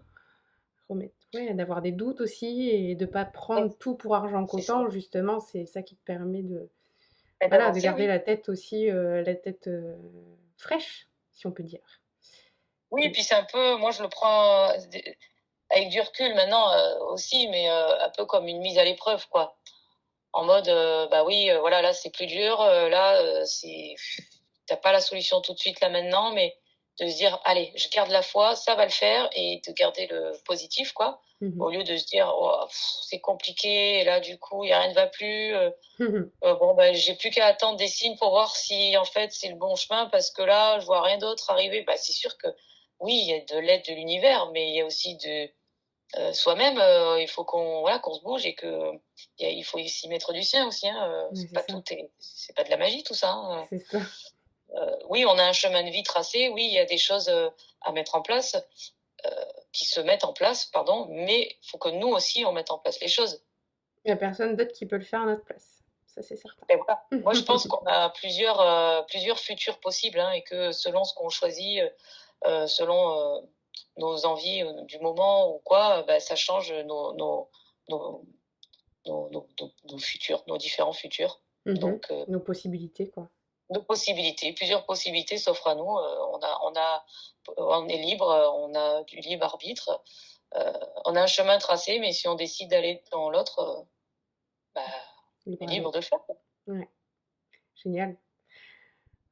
[SPEAKER 3] ouais, d'avoir des doutes aussi et de pas
[SPEAKER 2] ouais,
[SPEAKER 3] prendre tout pour argent
[SPEAKER 2] c'est ça.
[SPEAKER 3] comptant. Justement, c'est ça qui te permet
[SPEAKER 2] Et
[SPEAKER 3] voilà, de
[SPEAKER 2] d'avancer,
[SPEAKER 3] garder
[SPEAKER 2] oui.
[SPEAKER 3] la tête, fraîche, si on peut dire.
[SPEAKER 2] Oui, et
[SPEAKER 3] Et
[SPEAKER 2] puis c'est un peu, moi je le prends avec du recul maintenant aussi, mais un peu comme une mise à l'épreuve, quoi. En mode, bah oui, voilà, là c'est plus dur, là t'as pas la solution tout de suite là maintenant, mais de se dire, allez, je garde la foi, ça va le faire, et de garder le positif, quoi.
[SPEAKER 3] mmh
[SPEAKER 2] Au lieu de se dire, oh, c'est compliqué, et là du coup, il y a rien ne va plus.
[SPEAKER 3] mh.
[SPEAKER 2] Bon, bah, j'ai plus qu'à attendre des signes pour voir si en fait c'est le bon chemin, parce que là, je vois rien d'autre arriver. Bah, c'est sûr que oui, il y a de l'aide de l'univers, mais il y a aussi de soi-même, il faut qu'on voilà, qu'on se bouge et que il faut s'y mettre du sien aussi, hein,
[SPEAKER 3] Ouais, c'est ça,
[SPEAKER 2] c'est pas de la magie tout ça, hein.
[SPEAKER 3] c'est ça.
[SPEAKER 2] Oui, on a un chemin de vie tracé, oui, il y a des choses, à mettre en place, heu, qui se mettent en place, pardon, mais il faut que nous aussi on mette en place les choses.
[SPEAKER 3] Il y a personne d'autre qui peut le faire à notre place. Ça, c'est certain.
[SPEAKER 2] Et voilà. Moi, je pense qu'on a plusieurs futurs possibles, hein, et que selon ce qu'on choisit, selon, nos envies, du moment ou quoi, bah, ça change nos nos futurs, nos différents futurs.
[SPEAKER 3] Mmh.
[SPEAKER 2] Donc,
[SPEAKER 3] Nos possibilités, quoi.
[SPEAKER 2] nos possibilités, plusieurs possibilités s'offrent à nous. On est libre, on a du libre arbitre. On a un chemin tracé, mais si on décide d'aller dans l'autre, bah, on
[SPEAKER 3] Libre
[SPEAKER 2] est
[SPEAKER 3] à nous.
[SPEAKER 2] libre de le faire.
[SPEAKER 3] Ouais, génial.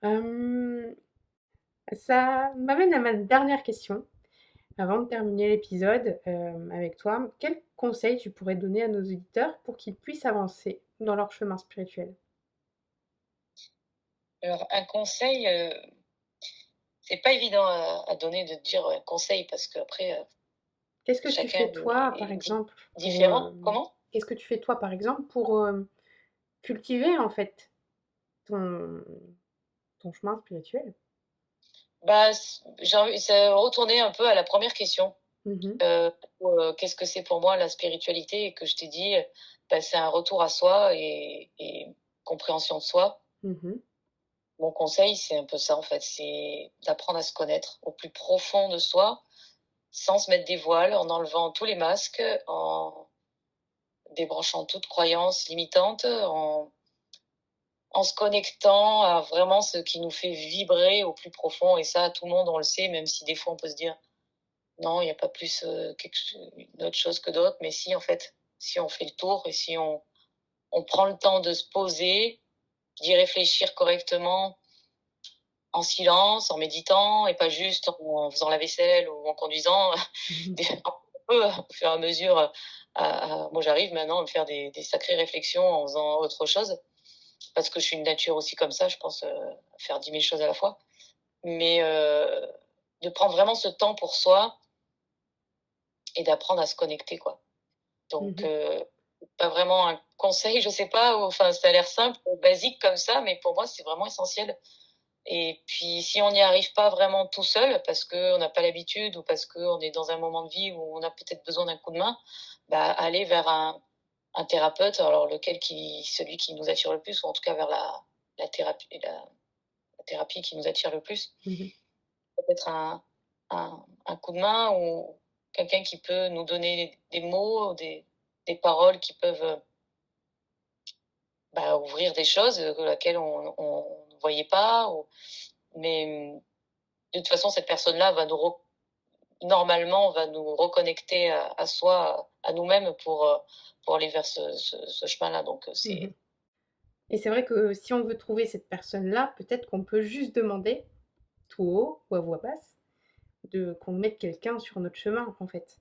[SPEAKER 3] Hem, Ça m'amène à ma dernière question. Avant de terminer l'épisode, avec toi, quel conseil tu pourrais donner à nos auditeurs pour qu'ils puissent avancer dans leur chemin spirituel?
[SPEAKER 2] Alors, un conseil, c'est pas évident à donner de dire un conseil parce qu'après,
[SPEAKER 3] Qu'est-ce que tu
[SPEAKER 2] chacun
[SPEAKER 3] fais toi, par
[SPEAKER 2] est
[SPEAKER 3] exemple, pour,
[SPEAKER 2] différent. Comment?
[SPEAKER 3] qu'est-ce que tu fais toi, par exemple, pour, cultiver, en fait, ton ton chemin spirituel?
[SPEAKER 2] Bah, j'ai envie c'est retourner un peu à la première question.
[SPEAKER 3] Mmh.
[SPEAKER 2] Heu, qu'est-ce que c'est pour moi la spiritualité? Et que je t'ai dit, bah, c'est un retour à soi et compréhension de soi.
[SPEAKER 3] Mmh.
[SPEAKER 2] mon conseil, c'est un peu ça, en fait, c'est d'apprendre à se connaître au plus profond de soi, sans se mettre des voiles, en enlevant tous les masques, en débranchant toute croyance limitante, en se connectant à vraiment ce qui nous fait vibrer au plus profond. Et ça, tout le monde, on le sait, même si des fois on peut se dire non, il n'y a pas plus une autre chose que d'autres. Mais si, en fait, si on fait le tour et si on prend le temps de se poser, d'y réfléchir correctement, en silence, en méditant, et pas juste en faisant la vaisselle ou en conduisant, un peu au fur et à mesure. Moi, j'arrive maintenant à me faire des sacrées réflexions en faisant autre chose, parce que je suis une nature aussi comme ça, je pense, faire 10 000 choses à la fois. Mais de prendre vraiment ce temps pour soi et d'apprendre à se connecter, quoi. Donc, pas vraiment un conseil, je sais pas, enfin, ça a l'air simple, basique comme ça, mais pour moi, c'est vraiment essentiel. Et puis, si on n'y arrive pas vraiment tout seul, parce qu'on n'a pas l'habitude ou parce qu'on est dans un moment de vie où on a peut-être besoin d'un coup de main, bah, aller vers un thérapeute, alors celui qui nous attire le plus, ou en tout cas vers la thérapie, la thérapie qui nous attire le plus. Peut-être un coup de main ou quelqu'un qui peut nous donner des mots, des paroles qui peuvent ouvrir des choses lesquelles on ne voyait pas. Mais de toute façon, cette personne-là normalement va nous reconnecter à soi, à nous-mêmes pour aller vers ce chemin-là. Donc, c'est.
[SPEAKER 3] Et c'est vrai que si on veut trouver cette personne-là, peut-être qu'on peut juste demander, tout haut ou à voix basse, qu'on mette quelqu'un sur notre chemin, en fait.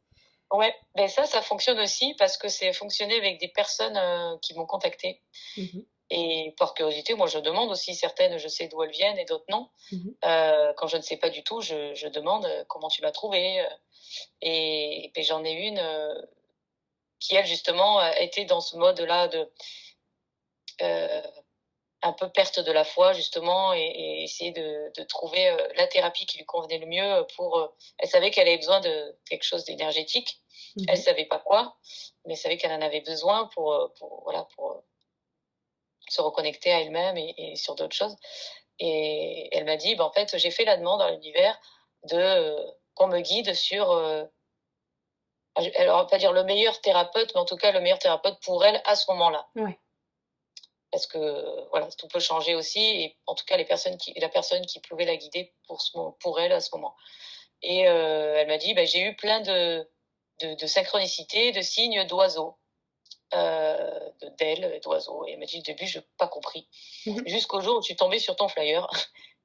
[SPEAKER 2] Ouais, ben ça fonctionne aussi parce que c'est fonctionné avec des personnes qui m'ont contacté. Et par curiosité, moi, je demande aussi certaines, je sais d'où elles viennent et d'autres non. Quand je ne sais pas du tout, je demande comment tu m'as trouvé. Et j'en ai une qui, elle, justement, était dans ce mode-là de euh, un peu perte de la foi, justement, et essayer de trouver la thérapie qui lui convenait le mieux elle savait qu'elle avait besoin de quelque chose d'énergétique. Elle savait pas quoi, mais elle savait qu'elle en avait besoin pour se reconnecter à elle-même et sur d'autres choses. Et elle m'a dit, en fait, j'ai fait la demande à l'univers qu'on me guide sur, elle va pas dire le meilleur thérapeute, mais en tout cas le meilleur thérapeute pour elle à ce moment-là.
[SPEAKER 3] Ouais.
[SPEAKER 2] Parce que voilà, tout peut changer aussi, et en tout cas la personne qui pouvait la guider pour elle à ce moment. Et elle m'a dit, j'ai eu plein de synchronicités, de signes d'oiseaux, d'ailes, d'oiseaux. Et elle m'a dit, au début, je n'ai pas compris. Jusqu'au jour où je suis tombée sur ton flyer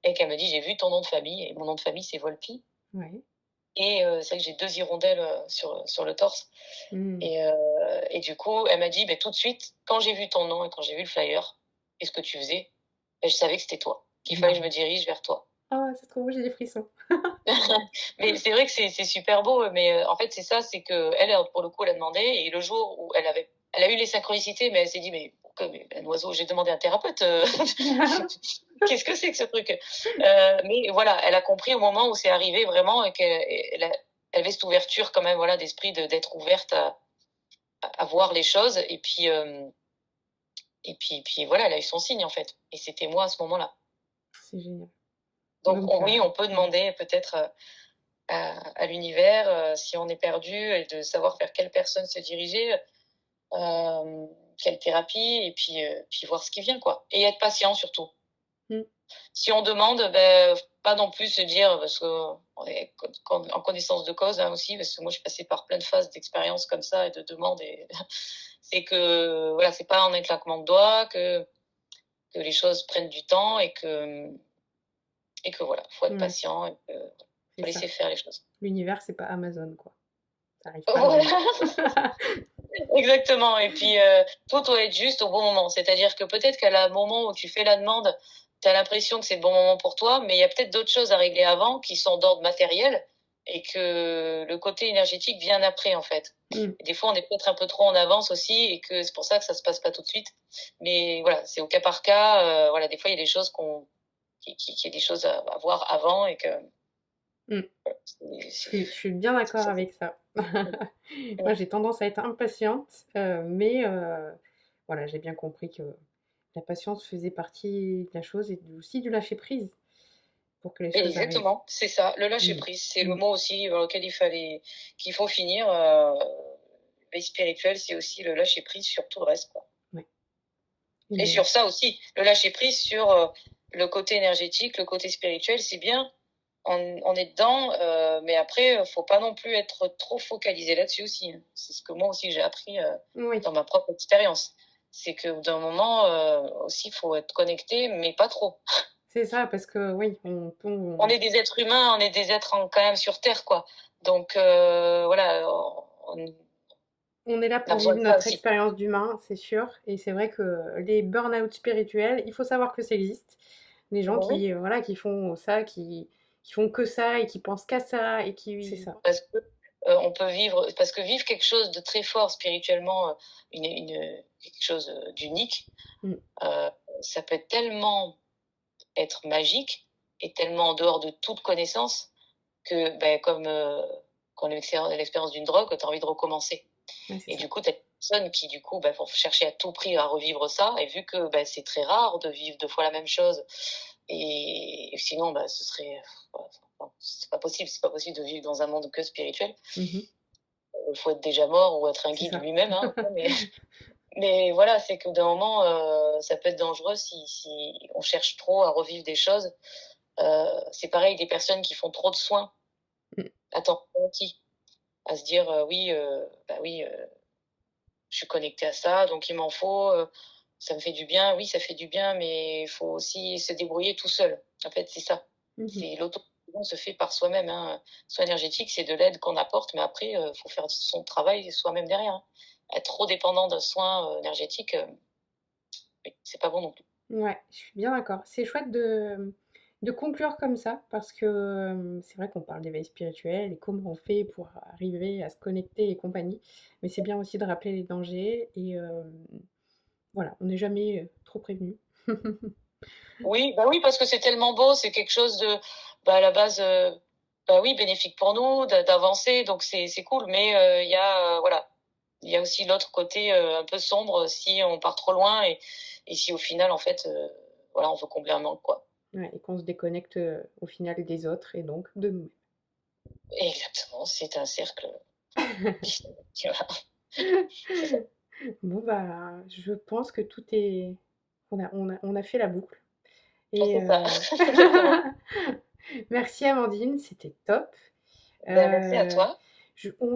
[SPEAKER 2] et qu'elle m'a dit, j'ai vu ton nom de famille, et mon nom de famille, c'est Volpi.
[SPEAKER 3] Ouais.
[SPEAKER 2] Et c'est vrai que j'ai 2 hirondelles sur le torse. Et du coup, elle m'a dit, tout de suite, quand j'ai vu ton nom et quand j'ai vu le flyer, et ce que tu faisais, je savais que c'était toi, qu'il fallait que je me dirige vers toi.
[SPEAKER 3] Ah, c'est trop beau, j'ai des frissons.
[SPEAKER 2] Mais c'est vrai que c'est super beau, mais en fait, c'est ça, c'est que elle, pour le coup, elle a demandé, et le jour où elle a eu les synchronicités, mais elle s'est dit, mais un oiseau, j'ai demandé un thérapeute, qu'est-ce que c'est que ce truc? Mais voilà, elle a compris au moment où c'est arrivé vraiment, et qu'elle avait cette ouverture quand même, voilà, d'esprit d'être ouverte à voir les choses, et puis voilà, elle a eu son signe en fait, et c'était moi à ce moment-là.
[SPEAKER 3] C'est génial.
[SPEAKER 2] Donc oui, on peut demander peut-être à l'univers si on est perdu, et de savoir vers quelle personne se diriger, quelle thérapie, et puis voir ce qui vient, quoi, et être patient surtout. Si on demande, pas non plus se dire, parce qu'on est en connaissance de cause aussi, parce que moi je suis passée par plein de phases d'expérience comme ça et de demandes, et c'est que voilà, c'est pas en un claquement de doigts que les choses prennent du temps, et que voilà, faut être patient, et faut laisser faire les choses.
[SPEAKER 3] L'univers, c'est pas Amazon, quoi. Ça arrive
[SPEAKER 2] pas. Voilà. Exactement. Et puis tout doit être juste au bon moment. C'est-à-dire que peut-être qu'à un moment où tu fais la demande, tu as l'impression que c'est le bon moment pour toi, mais il y a peut-être d'autres choses à régler avant qui sont d'ordre matériel, et que le côté énergétique vient après, en fait. Et des fois, on est peut-être un peu trop en avance aussi, et que c'est pour ça que ça se passe pas tout de suite. Mais voilà, c'est au cas par cas. Voilà, des fois, il y a des choses qu'il y a des choses à voir avant, et que.
[SPEAKER 3] Je suis bien d'accord avec ça. Moi, j'ai tendance à être impatiente, mais voilà, j'ai bien compris que la patience faisait partie de la chose et aussi du lâcher prise pour que les choses arrivent.
[SPEAKER 2] Exactement, c'est ça, le lâcher
[SPEAKER 3] Mmh.
[SPEAKER 2] prise, c'est le
[SPEAKER 3] Mmh.
[SPEAKER 2] mot aussi par lequel qu'il faut finir. Veille spirituelle, c'est aussi le lâcher prise sur tout le reste, quoi.
[SPEAKER 3] Ouais.
[SPEAKER 2] Et sur ça aussi, le lâcher prise sur le côté énergétique, le côté spirituel, c'est bien. On est dedans, mais après, faut pas non plus être trop focalisé là-dessus aussi, hein. C'est ce que moi aussi j'ai appris
[SPEAKER 3] Oui,
[SPEAKER 2] dans ma propre expérience. C'est que d'un moment aussi, faut être connecté, mais pas trop.
[SPEAKER 3] c'est ça, parce que oui,
[SPEAKER 2] On est des êtres humains, on est des êtres quand même sur Terre, quoi. Donc voilà,
[SPEAKER 3] on est là
[SPEAKER 2] a
[SPEAKER 3] pour
[SPEAKER 2] besoin
[SPEAKER 3] vivre
[SPEAKER 2] de ça
[SPEAKER 3] notre
[SPEAKER 2] aussi.
[SPEAKER 3] expérience d'humain, c'est sûr. Et c'est vrai que les burn-out spirituels, il faut savoir que ça existe. Les gens
[SPEAKER 2] Oui.
[SPEAKER 3] qui, voilà, qui font ça, qui font que ça et qui pensent qu'à ça et qui... C'est ça.
[SPEAKER 2] Parce que on peut vivre, parce que vivre quelque chose de très fort spirituellement, quelque chose d'unique,
[SPEAKER 3] Mm.
[SPEAKER 2] ça peut tellement être magique et tellement en dehors de toute connaissance que, ben, comme quand on a l'expérience d'une drogue, tu as envie de recommencer.
[SPEAKER 3] Ouais, c'est
[SPEAKER 2] Et
[SPEAKER 3] ça.
[SPEAKER 2] du coup, tu as des personnes qui, du coup, vont chercher à tout prix à revivre ça. Et vu que c'est très rare de vivre 2 fois la même chose, et sinon, ce serait. C'est pas possible. C'est pas possible de vivre dans un monde que spirituel.
[SPEAKER 3] Mhm.
[SPEAKER 2] Il faut être déjà mort ou être un
[SPEAKER 3] C'est
[SPEAKER 2] guide
[SPEAKER 3] ça.
[SPEAKER 2] lui-même. Hein, mais voilà, c'est que d'un moment, ça peut être dangereux si on cherche trop à revivre des choses. C'est pareil, des personnes qui font trop de soins.
[SPEAKER 3] Mm.
[SPEAKER 2] Attends, qui à se dire oui, je suis connectée à ça, donc il m'en faut. Ça me fait du bien, oui, ça fait du bien, mais il faut aussi se débrouiller tout seul. En fait, c'est ça.
[SPEAKER 3] Mhm.
[SPEAKER 2] C'est l'auto-guérison se fait par soi-même. Hein. Soin énergétique, c'est de l'aide qu'on apporte, mais après, il faut faire son travail soi-même derrière. Hein. Être trop dépendant d'un soin énergétique, oui, c'est pas bon non plus.
[SPEAKER 3] Ouais, je suis bien d'accord. C'est chouette de conclure comme ça, parce que c'est vrai qu'on parle d'éveil spirituel et comment on fait pour arriver à se connecter et compagnie, mais c'est bien aussi de rappeler les dangers et voilà, on n'est jamais trop prévenu.
[SPEAKER 2] Oui, parce que c'est tellement beau, c'est quelque chose de, à la base, oui, bénéfique pour nous, d'avancer, donc c'est cool. Mais il y a, voilà, il y a aussi l'autre côté un peu sombre si on part trop loin et si au final, en fait, voilà, on veut combler un manque, quoi.
[SPEAKER 3] Ouais, et qu'on se déconnecte au final des autres et donc de nous.
[SPEAKER 2] Exactement, c'est un cercle. Tu vois.
[SPEAKER 3] Bon, bah, je pense que tout est. On a fait la boucle. Et
[SPEAKER 2] C'est ça. Exactement.
[SPEAKER 3] merci Amandine, c'était top.
[SPEAKER 2] Merci à
[SPEAKER 3] Euh,
[SPEAKER 2] toi.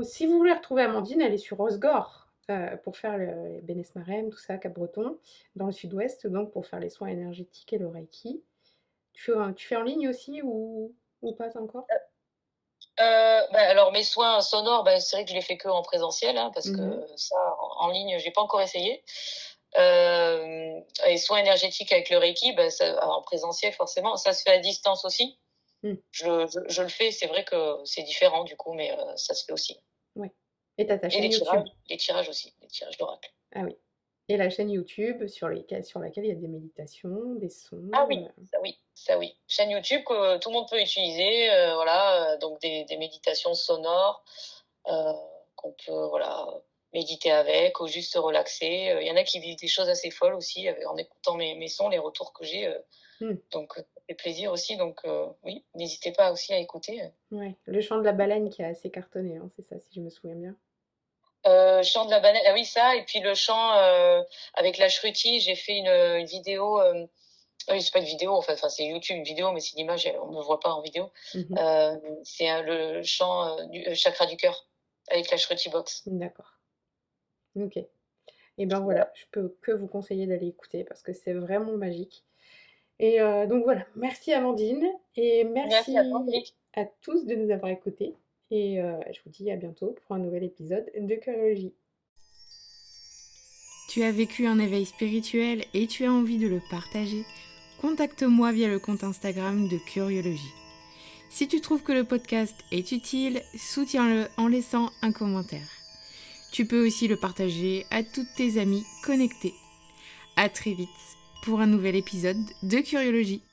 [SPEAKER 3] Si vous voulez retrouver Amandine, elle est sur Osgore pour faire le Bénès-Marem, tout ça, Cap-Breton, dans le sud-ouest, donc pour faire les soins énergétiques et le Reiki. Tu fais en ligne aussi ou pas encore?
[SPEAKER 2] Alors mes soins sonores, c'est vrai que je les fais que en présentiel, hein, parce que
[SPEAKER 3] Mhm.
[SPEAKER 2] ça, en ligne, j'ai pas encore essayé. Et soins énergétiques avec le Reiki, ça, en présentiel forcément, ça se fait à distance aussi.
[SPEAKER 3] Mm.
[SPEAKER 2] Je le fais, c'est vrai que c'est différent du coup, mais ça se fait aussi.
[SPEAKER 3] Ouais. Et t'as ta
[SPEAKER 2] Et
[SPEAKER 3] chaîne YouTube.
[SPEAKER 2] les tirages aussi, les tirages d'oracle.
[SPEAKER 3] Ah oui. Et la chaîne YouTube sur laquelle il y a des méditations, des sons.
[SPEAKER 2] Ah oui, ça oui. Chaîne YouTube que tout le monde peut utiliser, voilà, donc des méditations sonores euh, qu'on peut voilà méditer avec ou juste se relaxer. Il y en a qui vivent des choses assez folles aussi en écoutant mes sons, les retours que j'ai. Donc ça fait plaisir aussi. Donc oui, n'hésitez pas aussi à écouter.
[SPEAKER 3] Ouais. Le chant de la baleine qui a assez cartonné, hein, c'est ça, si je me souviens bien.
[SPEAKER 2] Chant de la banane, ah oui ça, et puis le chant avec la Shruti, j'ai fait une vidéo. Oui, c'est pas une vidéo, enfin c'est YouTube, une vidéo, mais c'est une image, on me voit pas en vidéo.
[SPEAKER 3] Mhm.
[SPEAKER 2] C'est le chant du chakra du cœur avec la Shruti Box.
[SPEAKER 3] D'accord. Ok. Et ben
[SPEAKER 2] Voilà.
[SPEAKER 3] voilà, je peux que vous conseiller d'aller écouter parce que c'est vraiment magique. Et donc voilà, merci Amandine et
[SPEAKER 2] Merci à toi,
[SPEAKER 3] merci
[SPEAKER 2] Eric.
[SPEAKER 3] à tous de nous avoir écoutés. Et je vous dis à bientôt pour un nouvel épisode de Curiologie.
[SPEAKER 1] Tu as vécu un éveil spirituel et tu as envie de le partager? Contacte-moi via le compte Instagram de Curiologie. Si tu trouves que le podcast est utile, soutiens-le en laissant un commentaire. Tu peux aussi le partager à toutes tes amies connectées. À très vite pour un nouvel épisode de Curiologie.